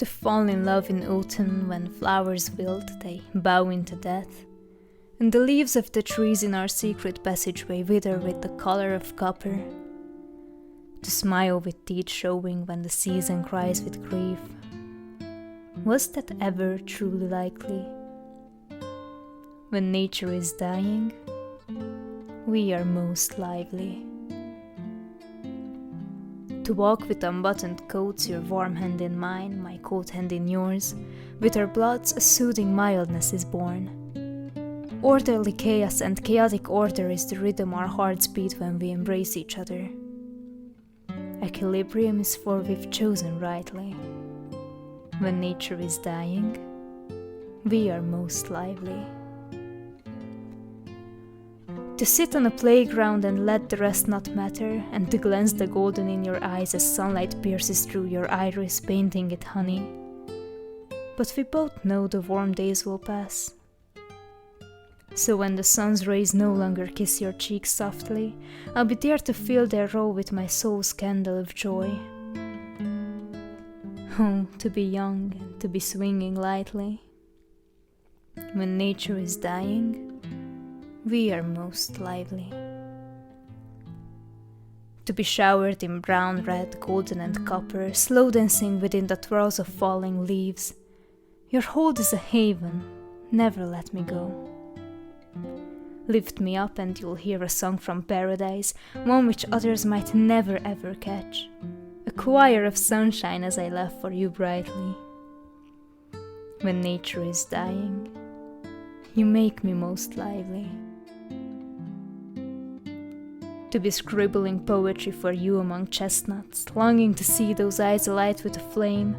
To fall in love in autumn when flowers wilt, they bow into death, and the leaves of the trees in our secret passageway wither with the color of copper. To smile with teeth showing when the season cries with grief. Was that ever truly likely? When nature is dying, we are most lively. To walk with unbuttoned coats, your warm hand in mine, my cold hand in yours, with our bloods a soothing mildness is born. Orderly chaos and chaotic order is the rhythm our hearts beat when we embrace each other. Equilibrium is for we've chosen rightly. When nature is dying, we are most lively. To sit on a playground and let the rest not matter, and to glance the golden in your eyes as sunlight pierces through your iris, painting it honey. But we both know the warm days will pass. So when the sun's rays no longer kiss your cheeks softly, I'll be there to fill their row with my soul's candle of joy. Oh, to be young and to be swinging lightly. When nature is dying, we are most lively. To be showered in brown, red, golden and copper, slow dancing within the twirls of falling leaves. Your hold is a haven, never let me go. Lift me up and you'll hear a song from paradise, one which others might never ever catch. A choir of sunshine as I laugh for you brightly. When nature is dying, you make me most lively. To be scribbling poetry for you among chestnuts, longing to see those eyes alight with a flame.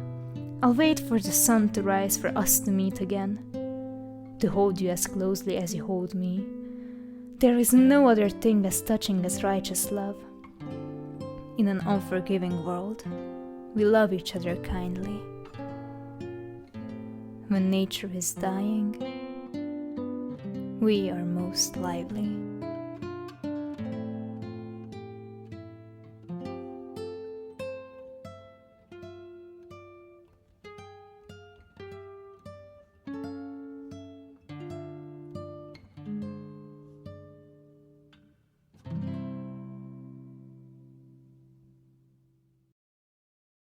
I'll wait for the sun to rise for us to meet again. To hold you as closely as you hold me. There is no other thing as touching as righteous love. In an unforgiving world, we love each other kindly. When nature is dying, we are most lively.